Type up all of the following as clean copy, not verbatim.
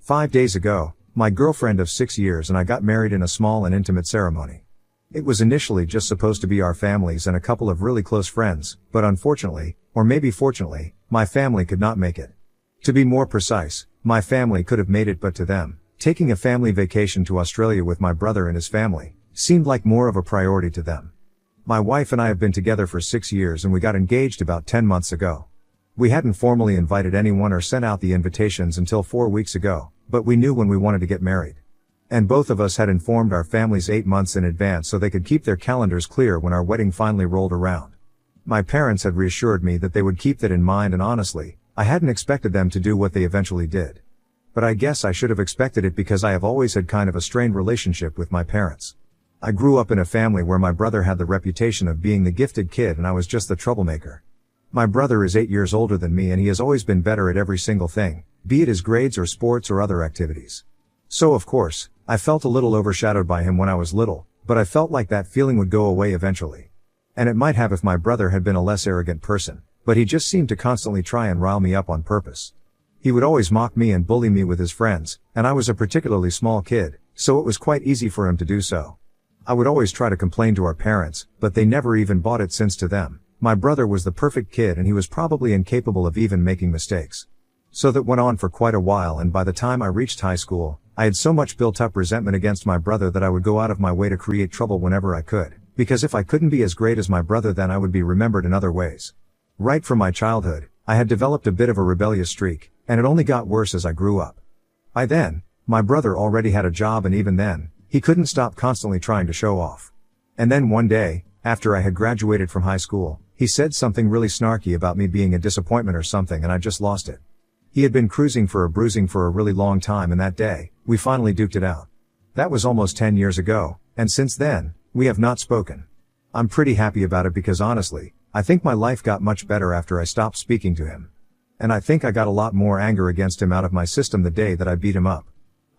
5 days ago, my girlfriend of 6 years and I got married in a small and intimate ceremony. It was initially just supposed to be our families and a couple of really close friends, but unfortunately, or maybe fortunately, my family could not make it. To be more precise, my family could have made it, but to them, taking a family vacation to Australia with my brother and his family seemed like more of a priority to them. My wife and I have been together for 6 years and we got engaged about 10 months ago. We hadn't formally invited anyone or sent out the invitations until 4 weeks ago, but we knew when we wanted to get married. And both of us had informed our families 8 months in advance so they could keep their calendars clear when our wedding finally rolled around. My parents had reassured me that they would keep that in mind, and honestly, I hadn't expected them to do what they eventually did. But I guess I should have expected it because I have always had kind of a strained relationship with my parents. I grew up in a family where my brother had the reputation of being the gifted kid and I was just the troublemaker. My brother is 8 years older than me and he has always been better at every single thing, be it his grades or sports or other activities. So of course, I felt a little overshadowed by him when I was little, but I felt like that feeling would go away eventually. And it might have if my brother had been a less arrogant person, but he just seemed to constantly try and rile me up on purpose. He would always mock me and bully me with his friends, and I was a particularly small kid, so it was quite easy for him to do so. I would always try to complain to our parents, but they never even bought it, since to them, my brother was the perfect kid and he was probably incapable of even making mistakes. So that went on for quite a while, and by the time I reached high school, I had so much built up resentment against my brother that I would go out of my way to create trouble whenever I could, because if I couldn't be as great as my brother then I would be remembered in other ways. Right from my childhood, I had developed a bit of a rebellious streak, and it only got worse as I grew up. By then, my brother already had a job, and even then, he couldn't stop constantly trying to show off. And then one day, after I had graduated from high school, he said something really snarky about me being a disappointment or something, and I just lost it. He had been cruising for a bruising for a really long time, and that day, we finally duked it out. That was almost 10 years ago, and since then, we have not spoken. I'm pretty happy about it because honestly, I think my life got much better after I stopped speaking to him. And I think I got a lot more anger against him out of my system the day that I beat him up.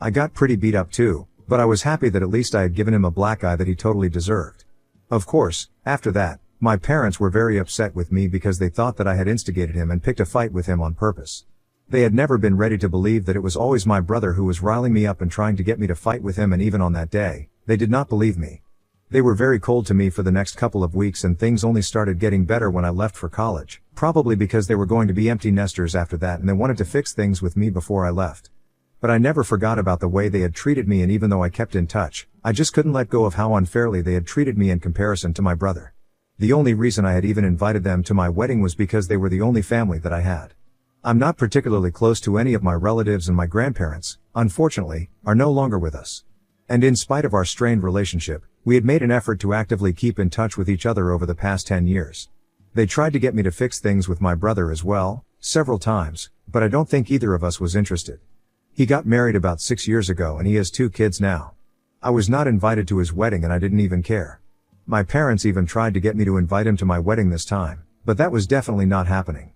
I got pretty beat up too, but I was happy that at least I had given him a black eye that he totally deserved. Of course, after that, my parents were very upset with me because they thought that I had instigated him and picked a fight with him on purpose. They had never been ready to believe that it was always my brother who was riling me up and trying to get me to fight with him, and even on that day, they did not believe me. They were very cold to me for the next couple of weeks, and things only started getting better when I left for college, probably because they were going to be empty nesters after that and they wanted to fix things with me before I left. But I never forgot about the way they had treated me, and even though I kept in touch, I just couldn't let go of how unfairly they had treated me in comparison to my brother. The only reason I had even invited them to my wedding was because they were the only family that I had. I'm not particularly close to any of my relatives, and my grandparents, unfortunately, are no longer with us. And in spite of our strained relationship, we had made an effort to actively keep in touch with each other over the past 10 years. They tried to get me to fix things with my brother as well, several times, but I don't think either of us was interested. He got married about 6 years ago and he has 2 kids now. I was not invited to his wedding and I didn't even care. My parents even tried to get me to invite him to my wedding this time, but that was definitely not happening.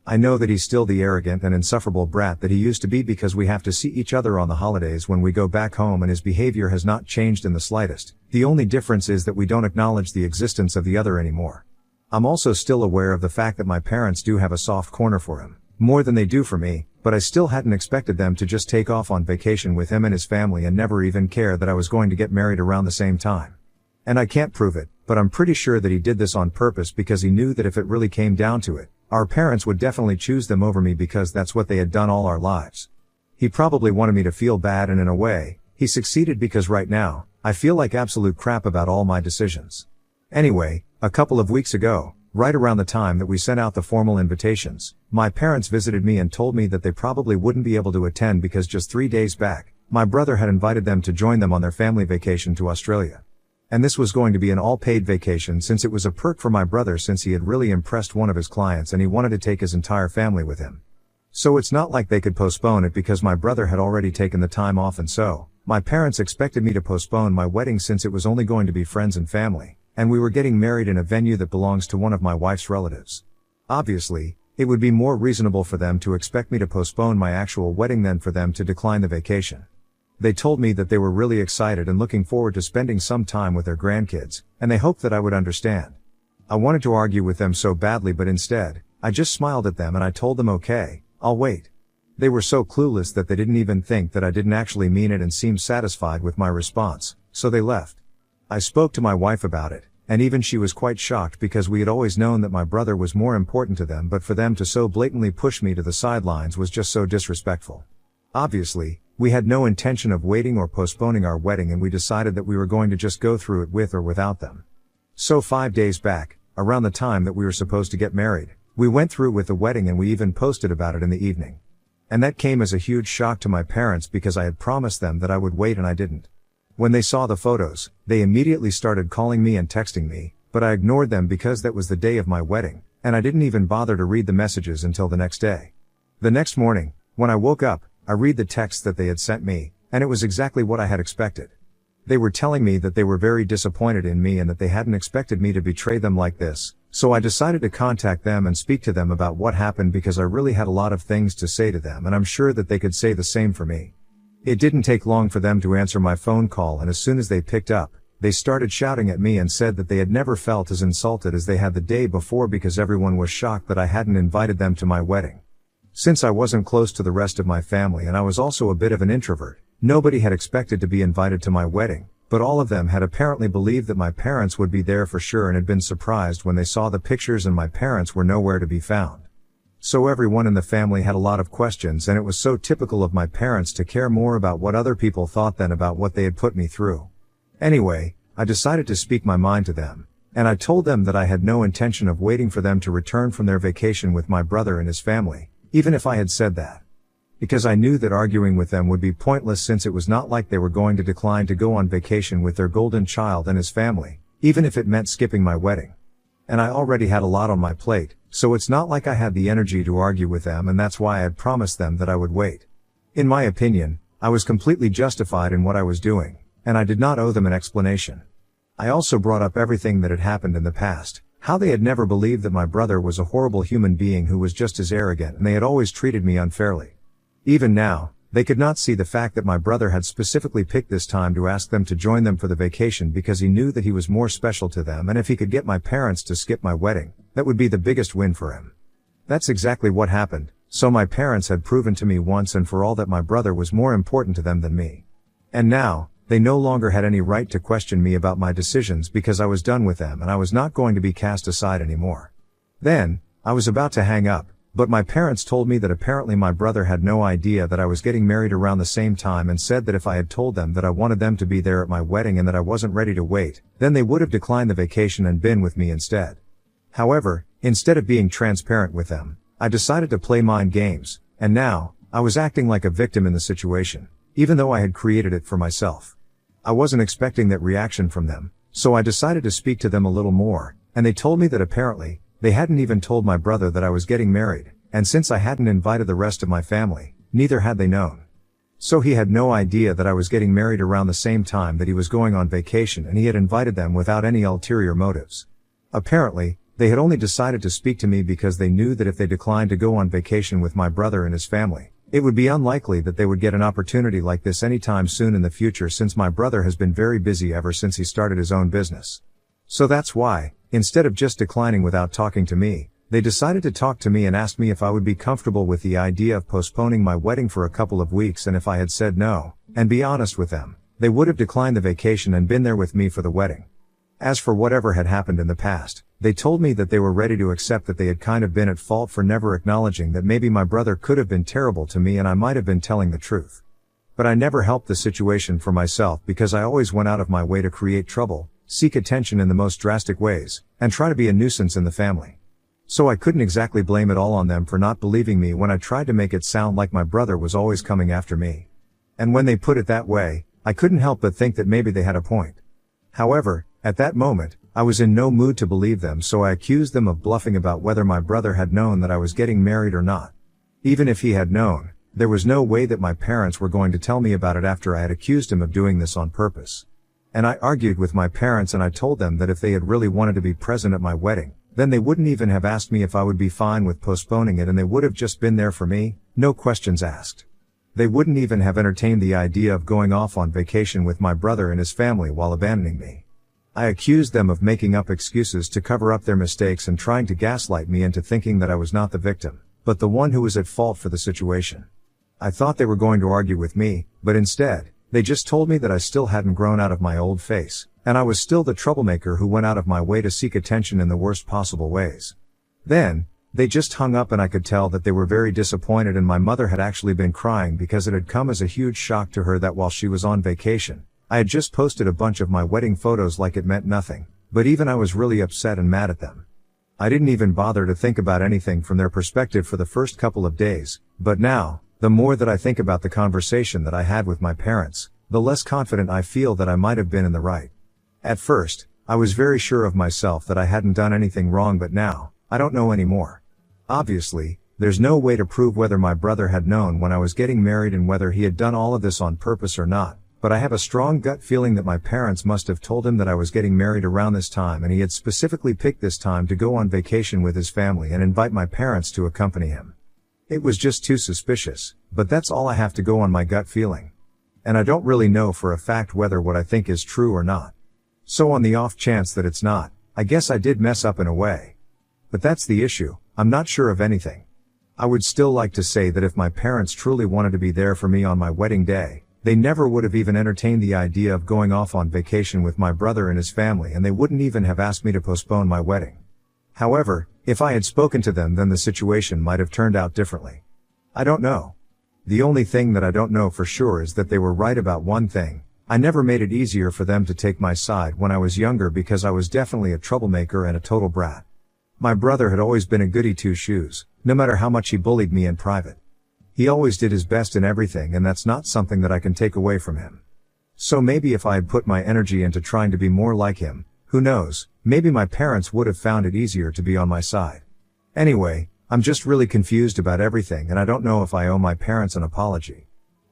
I know that he's still the arrogant and insufferable brat that he used to be because we have to see each other on the holidays when we go back home, and his behavior has not changed in the slightest. The only difference is that we don't acknowledge the existence of the other anymore. I'm also still aware of the fact that my parents do have a soft corner for him, more than they do for me, but I still hadn't expected them to just take off on vacation with him and his family and never even care that I was going to get married around the same time. And I can't prove it, but I'm pretty sure that he did this on purpose because he knew that if it really came down to it, our parents would definitely choose them over me because that's what they had done all our lives. He probably wanted me to feel bad, and in a way, he succeeded because right now, I feel like absolute crap about all my decisions. Anyway, a couple of weeks ago, right around the time that we sent out the formal invitations, my parents visited me and told me that they probably wouldn't be able to attend because just 3 days back, my brother had invited them to join them on their family vacation to Australia. And this was going to be an all-paid vacation since it was a perk for my brother, since he had really impressed one of his clients and he wanted to take his entire family with him. So it's not like they could postpone it because my brother had already taken the time off, and so, my parents expected me to postpone my wedding since it was only going to be friends and family, and we were getting married in a venue that belongs to one of my wife's relatives. Obviously, it would be more reasonable for them to expect me to postpone my actual wedding than for them to decline the vacation. They told me that they were really excited and looking forward to spending some time with their grandkids, and they hoped that I would understand. I wanted to argue with them so badly, but instead, I just smiled at them and I told them, okay, I'll wait. They were so clueless that they didn't even think that I didn't actually mean it and seemed satisfied with my response, so they left. I spoke to my wife about it, and even she was quite shocked because we had always known that my brother was more important to them, but for them to so blatantly push me to the sidelines was just so disrespectful. Obviously, we had no intention of waiting or postponing our wedding, and we decided that we were going to just go through it with or without them. So 5 days back, around the time that we were supposed to get married, we went through with the wedding, and we even posted about it in the evening. And that came as a huge shock to my parents because I had promised them that I would wait and I didn't. When they saw the photos, they immediately started calling me and texting me, but I ignored them because that was the day of my wedding, and I didn't even bother to read the messages until the next day. The next morning, when I woke up, I read the text that they had sent me, and it was exactly what I had expected. They were telling me that they were very disappointed in me and that they hadn't expected me to betray them like this, so I decided to contact them and speak to them about what happened because I really had a lot of things to say to them, and I'm sure that they could say the same for me. It didn't take long for them to answer my phone call, and as soon as they picked up, they started shouting at me and said that they had never felt as insulted as they had the day before because everyone was shocked that I hadn't invited them to my wedding. Since I wasn't close to the rest of my family and I was also a bit of an introvert, nobody had expected to be invited to my wedding, but all of them had apparently believed that my parents would be there for sure and had been surprised when they saw the pictures and my parents were nowhere to be found. So everyone in the family had a lot of questions, and it was so typical of my parents to care more about what other people thought than about what they had put me through. Anyway, I decided to speak my mind to them, and I told them that I had no intention of waiting for them to return from their vacation with my brother and his family, even if I had said that. Because I knew that arguing with them would be pointless since it was not like they were going to decline to go on vacation with their golden child and his family, even if it meant skipping my wedding. And I already had a lot on my plate, so it's not like I had the energy to argue with them, and that's why I had promised them that I would wait. In my opinion, I was completely justified in what I was doing, and I did not owe them an explanation. I also brought up everything that had happened in the past, how they had never believed that my brother was a horrible human being who was just as arrogant, and they had always treated me unfairly. Even now, they could not see the fact that my brother had specifically picked this time to ask them to join them for the vacation because he knew that he was more special to them, and if he could get my parents to skip my wedding, that would be the biggest win for him. That's exactly what happened, so my parents had proven to me once and for all that my brother was more important to them than me. And now, they no longer had any right to question me about my decisions because I was done with them and I was not going to be cast aside anymore. Then, I was about to hang up, but my parents told me that apparently my brother had no idea that I was getting married around the same time and said that if I had told them that I wanted them to be there at my wedding and that I wasn't ready to wait, then they would have declined the vacation and been with me instead. However, instead of being transparent with them, I decided to play mind games, and now, I was acting like a victim in the situation, even though I had created it for myself. I wasn't expecting that reaction from them, so I decided to speak to them a little more, and they told me that apparently, they hadn't even told my brother that I was getting married, and since I hadn't invited the rest of my family, neither had they known. So he had no idea that I was getting married around the same time that he was going on vacation, and he had invited them without any ulterior motives. Apparently, they had only decided to speak to me because they knew that if they declined to go on vacation with my brother and his family, it would be unlikely that they would get an opportunity like this anytime soon in the future since my brother has been very busy ever since he started his own business. So that's why, instead of just declining without talking to me, they decided to talk to me and asked me if I would be comfortable with the idea of postponing my wedding for a couple of weeks, and if I had said no, and be honest with them, they would have declined the vacation and been there with me for the wedding. As for whatever had happened in the past, they told me that they were ready to accept that they had kind of been at fault for never acknowledging that maybe my brother could have been terrible to me and I might have been telling the truth. But I never helped the situation for myself because I always went out of my way to create trouble, seek attention in the most drastic ways, and try to be a nuisance in the family. So I couldn't exactly blame it all on them for not believing me when I tried to make it sound like my brother was always coming after me. And when they put it that way, I couldn't help but think that maybe they had a point. However, at that moment, I was in no mood to believe them, so I accused them of bluffing about whether my brother had known that I was getting married or not. Even if he had known, there was no way that my parents were going to tell me about it after I had accused him of doing this on purpose. And I argued with my parents and I told them that if they had really wanted to be present at my wedding, then they wouldn't even have asked me if I would be fine with postponing it, and they would have just been there for me, no questions asked. They wouldn't even have entertained the idea of going off on vacation with my brother and his family while abandoning me. I accused them of making up excuses to cover up their mistakes and trying to gaslight me into thinking that I was not the victim, but the one who was at fault for the situation. I thought they were going to argue with me, but instead, they just told me that I still hadn't grown out of my old face, and I was still the troublemaker who went out of my way to seek attention in the worst possible ways. Then, they just hung up and I could tell that they were very disappointed, and my mother had actually been crying because it had come as a huge shock to her that while she was on vacation, I had just posted a bunch of my wedding photos like it meant nothing, but even I was really upset and mad at them. I didn't even bother to think about anything from their perspective for the first couple of days, but now, the more that I think about the conversation that I had with my parents, the less confident I feel that I might have been in the right. At first, I was very sure of myself that I hadn't done anything wrong, but now, I don't know anymore. Obviously, there's no way to prove whether my brother had known when I was getting married and whether he had done all of this on purpose or not, but I have a strong gut feeling that my parents must have told him that I was getting married around this time, and he had specifically picked this time to go on vacation with his family and invite my parents to accompany him. It was just too suspicious, but that's all I have to go on my gut feeling. And I don't really know for a fact whether what I think is true or not. So on the off chance that it's not, I guess I did mess up in a way. But that's the issue, I'm not sure of anything. I would still like to say that if my parents truly wanted to be there for me on my wedding day, they never would have even entertained the idea of going off on vacation with my brother and his family, and they wouldn't even have asked me to postpone my wedding. However, if I had spoken to them, then the situation might have turned out differently. I don't know. The only thing that I don't know for sure is that they were right about one thing. I never made it easier for them to take my side when I was younger because I was definitely a troublemaker and a total brat. My brother had always been a goody two-shoes, no matter how much he bullied me in private. He always did his best in everything, and that's not something that I can take away from him. So maybe if I had put my energy into trying to be more like him, who knows, maybe my parents would have found it easier to be on my side. Anyway, I'm just really confused about everything, and I don't know if I owe my parents an apology.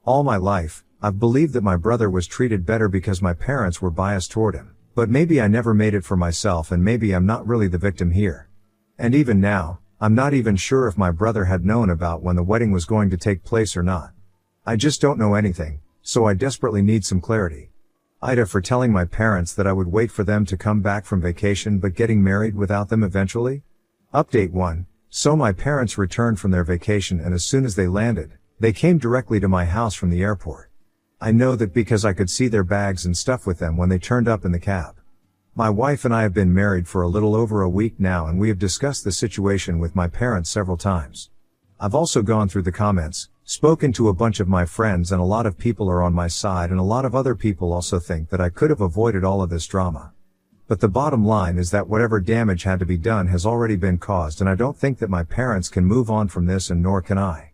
All my life, I've believed that my brother was treated better because my parents were biased toward him, but maybe I never made it for myself, and maybe I'm not really the victim here. And even now, I'm not even sure if my brother had known about when the wedding was going to take place or not. I just don't know anything, so I desperately need some clarity. Ida for telling my parents that I would wait for them to come back from vacation but getting married without them eventually. Update 1. So my parents returned from their vacation, and as soon as they landed, they came directly to my house from the airport. I know that because I could see their bags and stuff with them when they turned up in the cab. My wife and I have been married for a little over a week now, and we have discussed the situation with my parents several times. I've also gone through the comments, spoken to a bunch of my friends, and a lot of people are on my side, and a lot of other people also think that I could have avoided all of this drama. But the bottom line is that whatever damage had to be done has already been caused, and I don't think that my parents can move on from this, and nor can I.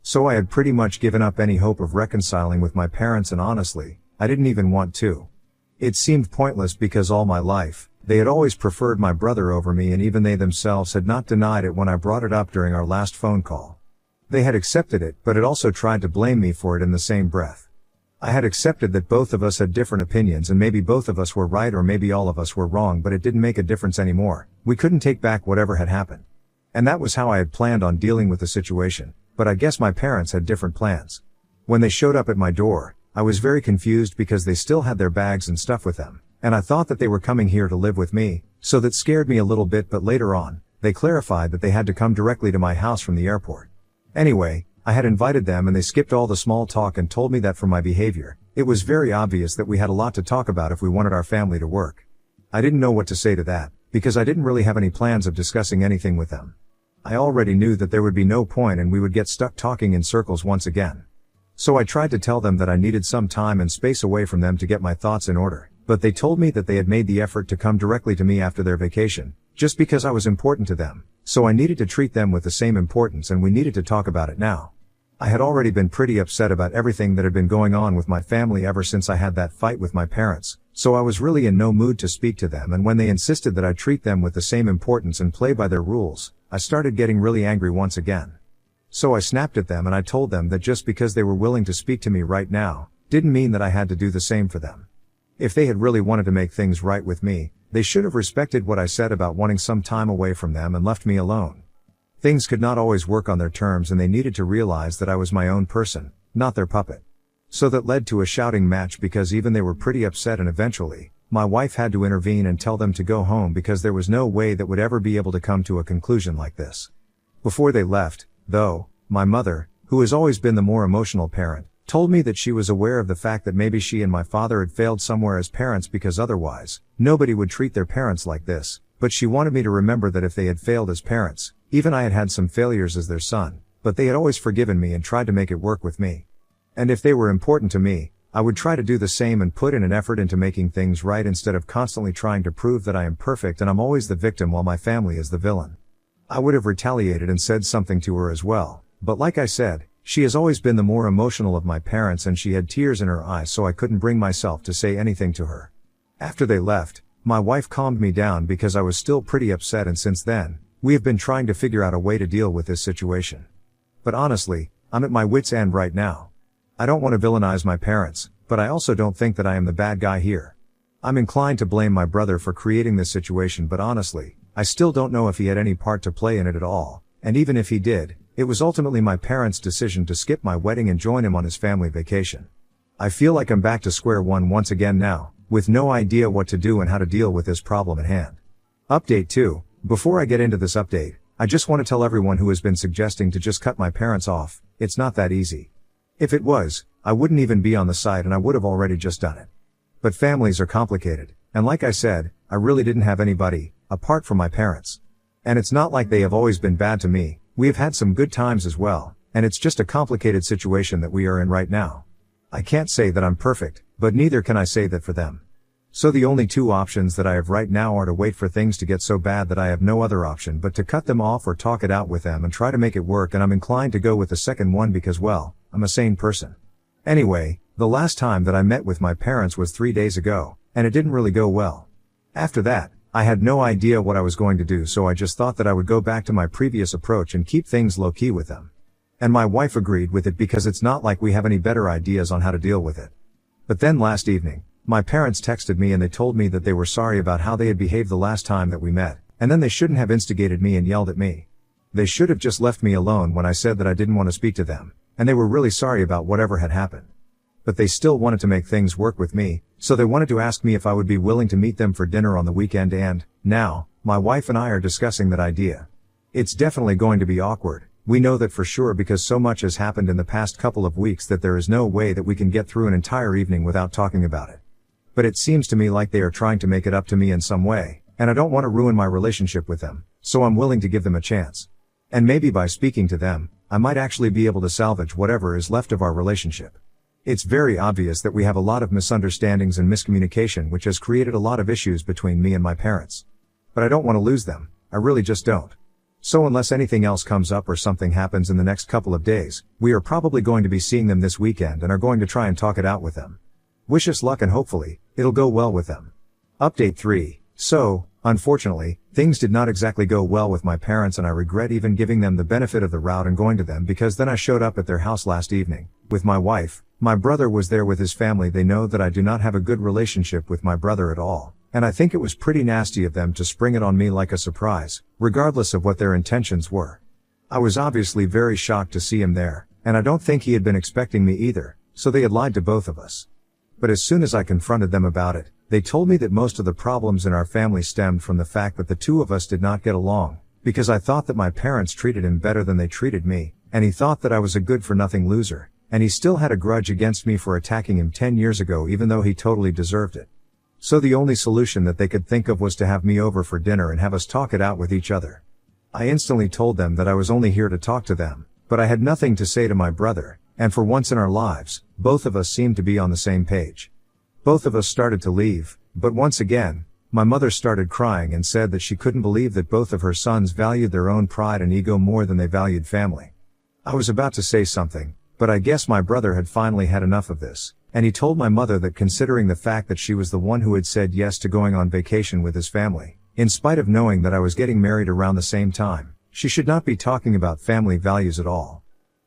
So I had pretty much given up any hope of reconciling with my parents, and honestly, I didn't even want to. It seemed pointless because all my life, they had always preferred my brother over me, and even they themselves had not denied it when I brought it up during our last phone call. They had accepted it, but had also tried to blame me for it in the same breath. I had accepted that both of us had different opinions, and maybe both of us were right or maybe all of us were wrong, but it didn't make a difference anymore. We couldn't take back whatever had happened. And that was how I had planned on dealing with the situation, but I guess my parents had different plans. When they showed up at my door, I was very confused because they still had their bags and stuff with them, and I thought that they were coming here to live with me, so that scared me a little bit, but later on, they clarified that they had to come directly to my house from the airport. Anyway, I had invited them and they skipped all the small talk and told me that for my behavior, it was very obvious that we had a lot to talk about if we wanted our family to work. I didn't know what to say to that, because I didn't really have any plans of discussing anything with them. I already knew that there would be no point and we would get stuck talking in circles once again. So I tried to tell them that I needed some time and space away from them to get my thoughts in order, but they told me that they had made the effort to come directly to me after their vacation, just because I was important to them, so I needed to treat them with the same importance and we needed to talk about it now. I had already been pretty upset about everything that had been going on with my family ever since I had that fight with my parents, so I was really in no mood to speak to them, and when they insisted that I treat them with the same importance and play by their rules, I started getting really angry once again. So I snapped at them and I told them that just because they were willing to speak to me right now, didn't mean that I had to do the same for them. If they had really wanted to make things right with me, they should have respected what I said about wanting some time away from them and left me alone. Things could not always work on their terms and they needed to realize that I was my own person, not their puppet. So that led to a shouting match because even they were pretty upset, and eventually, my wife had to intervene and tell them to go home because there was no way that would ever be able to come to a conclusion like this. Before they left, though, my mother, who has always been the more emotional parent, told me that she was aware of the fact that maybe she and my father had failed somewhere as parents because otherwise, nobody would treat their parents like this, but she wanted me to remember that if they had failed as parents, even I had had some failures as their son, but they had always forgiven me and tried to make it work with me. And if they were important to me, I would try to do the same and put in an effort into making things right instead of constantly trying to prove that I am perfect and I'm always the victim while my family is the villain. I would have retaliated and said something to her as well, but like I said, she has always been the more emotional of my parents and she had tears in her eyes, so I couldn't bring myself to say anything to her. After they left, my wife calmed me down because I was still pretty upset, and since then, we have been trying to figure out a way to deal with this situation. But honestly, I'm at my wit's end right now. I don't want to villainize my parents, but I also don't think that I am the bad guy here. I'm inclined to blame my brother for creating this situation, but honestly, I still don't know if he had any part to play in it at all, and even if he did, it was ultimately my parents' decision to skip my wedding and join him on his family vacation. I feel like I'm back to square one once again now, with no idea what to do and how to deal with this problem at hand. Update 2. Before I get into this update, I just want to tell everyone who has been suggesting to just cut my parents off, it's not that easy. If it was, I wouldn't even be on the site and I would have already just done it. But families are complicated, and like I said, I really didn't have anybody, apart from my parents. And it's not like they have always been bad to me, we have had some good times as well, and it's just a complicated situation that we are in right now. I can't say that I'm perfect, but neither can I say that for them. So the only two options that I have right now are to wait for things to get so bad that I have no other option but to cut them off or talk it out with them and try to make it work, and I'm inclined to go with the second one because, well, I'm a sane person. Anyway, the last time that I met with my parents was 3 days ago, and it didn't really go well. After that, I had no idea what I was going to do, so I just thought that I would go back to my previous approach and keep things low-key with them. And my wife agreed with it because it's not like we have any better ideas on how to deal with it. But then last evening, my parents texted me and they told me that they were sorry about how they had behaved the last time that we met, and then they shouldn't have instigated me and yelled at me. They should have just left me alone when I said that I didn't want to speak to them, and they were really sorry about whatever had happened. But they still wanted to make things work with me, so they wanted to ask me if I would be willing to meet them for dinner on the weekend, and, now, my wife and I are discussing that idea. It's definitely going to be awkward, we know that for sure, because so much has happened in the past couple of weeks that there is no way that we can get through an entire evening without talking about it. But it seems to me like they are trying to make it up to me in some way, and I don't want to ruin my relationship with them, so I'm willing to give them a chance. And maybe by speaking to them, I might actually be able to salvage whatever is left of our relationship. It's very obvious that we have a lot of misunderstandings and miscommunication, which has created a lot of issues between me and my parents. But I don't want to lose them, I really just don't. So unless anything else comes up or something happens in the next couple of days, we are probably going to be seeing them this weekend and are going to try and talk it out with them. Wish us luck and hopefully, it'll go well with them. Update 3. So, unfortunately, things did not exactly go well with my parents, and I regret even giving them the benefit of the doubt and going to them, because then I showed up at their house last evening, with my wife. My brother was there with his family. They know that I do not have a good relationship with my brother at all, and I think it was pretty nasty of them to spring it on me like a surprise, regardless of what their intentions were. I was obviously very shocked to see him there, and I don't think he had been expecting me either, so they had lied to both of us. But as soon as I confronted them about it, they told me that most of the problems in our family stemmed from the fact that the two of us did not get along, because I thought that my parents treated him better than they treated me, and he thought that I was a good-for-nothing loser, and he still had a grudge against me for attacking him 10 years ago, even though he totally deserved it. So the only solution that they could think of was to have me over for dinner and have us talk it out with each other. I instantly told them that I was only here to talk to them, but I had nothing to say to my brother, and for once in our lives, both of us seemed to be on the same page. Both of us started to leave, but once again, my mother started crying and said that she couldn't believe that both of her sons valued their own pride and ego more than they valued family. I was about to say something, but I guess my brother had finally had enough of this, and he told my mother that considering the fact that she was the one who had said yes to going on vacation with his family, in spite of knowing that I was getting married around the same time, she should not be talking about family values at all.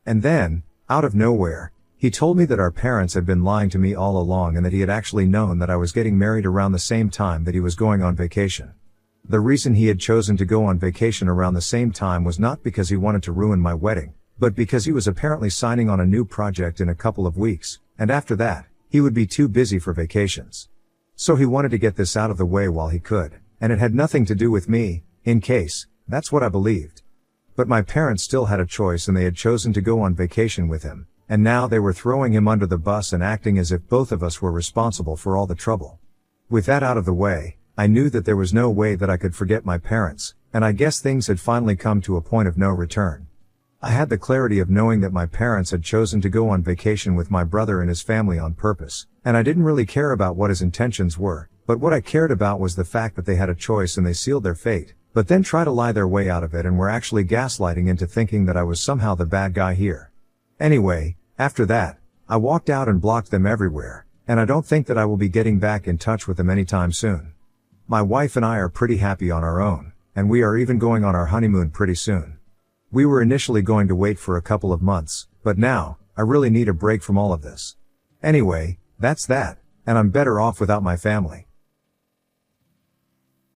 And then, out of nowhere, he told me that our parents had been lying to me all along and that he had actually known that I was getting married around the same time that he was going on vacation. The reason he had chosen to go on vacation around the same time was not because he wanted to ruin my wedding, but because he was apparently signing on a new project in a couple of weeks, and after that, he would be too busy for vacations. So he wanted to get this out of the way while he could, and it had nothing to do with me, in case, that's what I believed. But my parents still had a choice and they had chosen to go on vacation with him, and now they were throwing him under the bus and acting as if both of us were responsible for all the trouble. With that out of the way, I knew that there was no way that I could forget my parents, and I guess things had finally come to a point of no return. I had the clarity of knowing that my parents had chosen to go on vacation with my brother and his family on purpose, and I didn't really care about what his intentions were, but what I cared about was the fact that they had a choice and they sealed their fate, but then try to lie their way out of it and were actually gaslighting into thinking that I was somehow the bad guy here. Anyway, after that, I walked out and blocked them everywhere, and I don't think that I will be getting back in touch with them anytime soon. My wife and I are pretty happy on our own, and we are even going on our honeymoon pretty soon. We were initially going to wait for a couple of months, but now, I really need a break from all of this. Anyway, that's that, and I'm better off without my family.